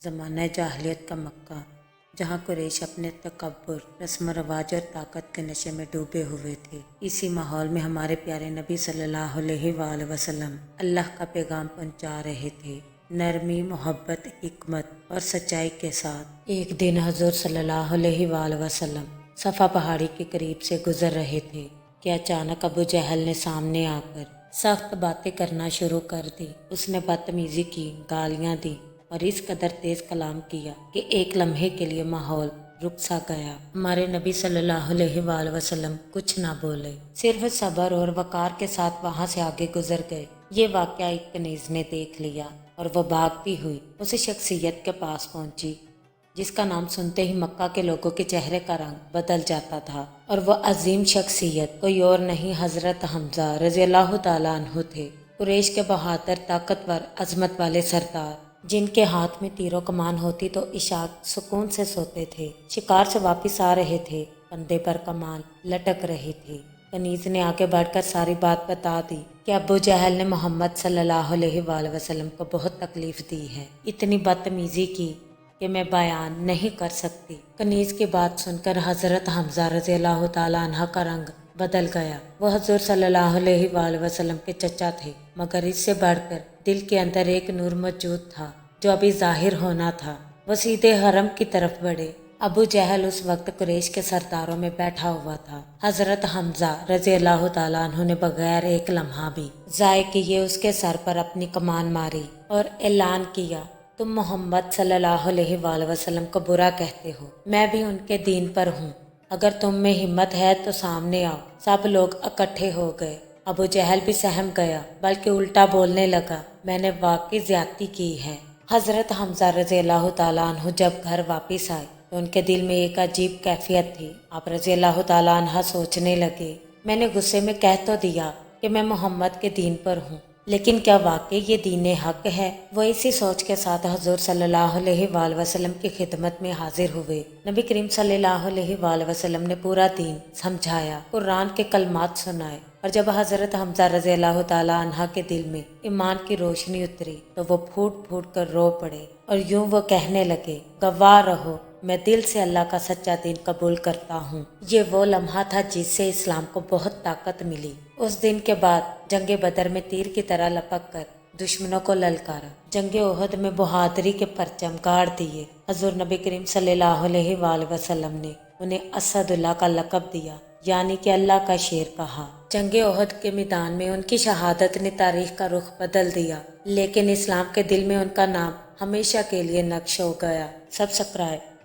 زمانہ جاہلیت کا مکہ، جہاں قریش اپنے تکبر، رسم و رواج اور طاقت کے نشے میں ڈوبے ہوئے تھے، اسی ماحول میں ہمارے پیارے نبی صلی اللہ علیہ وآلہ وسلم اللہ کا پیغام پہنچا رہے تھے، نرمی، محبت، حکمت اور سچائی کے ساتھ۔ ایک دن حضور صلی اللہ علیہ وآلہ وسلم صفا پہاڑی کے قریب سے گزر رہے تھے کہ اچانک ابو جہل نے سامنے آ کر سخت باتیں کرنا شروع کر دی۔ اس نے بدتمیزی کی، گالیاں دی اور اس قدر تیز کلام کیا کہ ایک لمحے کے لیے ماحول رک سا گیا۔ ہمارے نبی صلی اللہ علیہ وآلہ وسلم کچھ نہ بولے، صرف صبر اور وقار کے ساتھ وہاں سے آگے گزر گئے۔ یہ واقعہ ایک کنیز نے دیکھ لیا اور وہ بھاگتی ہوئی اس شخصیت کے پاس پہنچی جس کا نام سنتے ہی مکہ کے لوگوں کے چہرے کا رنگ بدل جاتا تھا، اور وہ عظیم شخصیت کوئی اور نہیں، حضرت حمزہ رضی اللہ تعالیٰ عنہ تھے، قریش کے بہادر، طاقتور، عظمت والے سردار، جن کے ہاتھ میں تیر و کمان ہوتی تو عشاق سکون سے سوتے تھے۔ شکار سے واپس آ رہے تھے، کندھے پر کمان لٹک رہی تھی۔ کنیز نے آگے بڑھ کر ساری بات بتا دی کہ ابو جہل نے محمد صلی اللہ علیہ وآلہ وسلم کو بہت تکلیف دی ہے، اتنی بدتمیزی کی کہ میں بیان نہیں کر سکتی۔ کنیز کی بات سن کر حضرت حمزہ رضی اللہ تعالیٰ عنہ کا رنگ بدل گیا۔ وہ حضور صلی اللہ علیہ وآلہ وسلم کے چچا تھے، مگر اس سے بڑھ کر دل کے اندر ایک نور موجود تھا جو ابھی ظاہر ہونا تھا۔ وہ سیدھے حرم کی طرف بڑھے۔ ابو جہل اس وقت قریش کے سرداروں میں بیٹھا ہوا تھا۔ حضرت حمزہ رضی اللہ تعالیٰ عنہ نے بغیر ایک لمحہ بھی ضائع کیے اس کے سر پر اپنی کمان ماری اور اعلان کیا، تم محمد صلی اللہ علیہ وآلہ وسلم کو برا کہتے ہو، میں بھی ان کے دین پر ہوں، اگر تم میں ہمت ہے تو سامنے آؤ۔ سب لوگ اکٹھے ہو گئے۔ ابو جہل بھی سہم گیا، بلکہ الٹا بولنے لگا، میں نے واقعی زیادتی کی ہے۔ حضرت حمزہ رضی اللہ تعالیٰ عنہ جب گھر واپس آئے تو ان کے دل میں ایک عجیب کیفیت تھی۔ آپ رضی اللہ تعالیٰ عنہ سوچنے لگے، میں نے غصے میں کہہ تو دیا کہ میں محمد کے دین پر ہوں، لیکن کیا واقعی یہ دین حق ہے؟ وہ اسی سوچ کے ساتھ حضور صلی اللہ علیہ وآلہ وسلم کی خدمت میں حاضر ہوئے۔ نبی کریم صلی اللہ علیہ وآلہ وسلم نے پورا دین سمجھایا، قرآن کے کلمات سنائے، اور جب حضرت حمزہ رضی اللہ تعالیٰ عنہ کے دل میں ایمان کی روشنی اتری تو وہ پھوٹ پھوٹ کر رو پڑے، اور یوں وہ کہنے لگے، گواہ رہو، میں دل سے اللہ کا سچا دین قبول کرتا ہوں۔ یہ وہ لمحہ تھا جس سے اسلام کو بہت طاقت ملی۔ اس دن کے بعد جنگ بدر میں تیر کی طرح لپک کر دشمنوں کو للکارا، جنگ احد میں بہادری کے پرچم گاڑ دیے۔ حضور نبی کریم صلی اللہ علیہ وآلہ وسلم نے انہیں اسد اللہ کا لقب دیا، یعنی کہ اللہ کا شیر کہا۔ جنگ احد کے میدان میں ان کی شہادت نے تاریخ کا رخ بدل دیا، لیکن اسلام کے دل میں ان کا نام ہمیشہ کے لیے نقش ہو گیا۔ سبسکرائب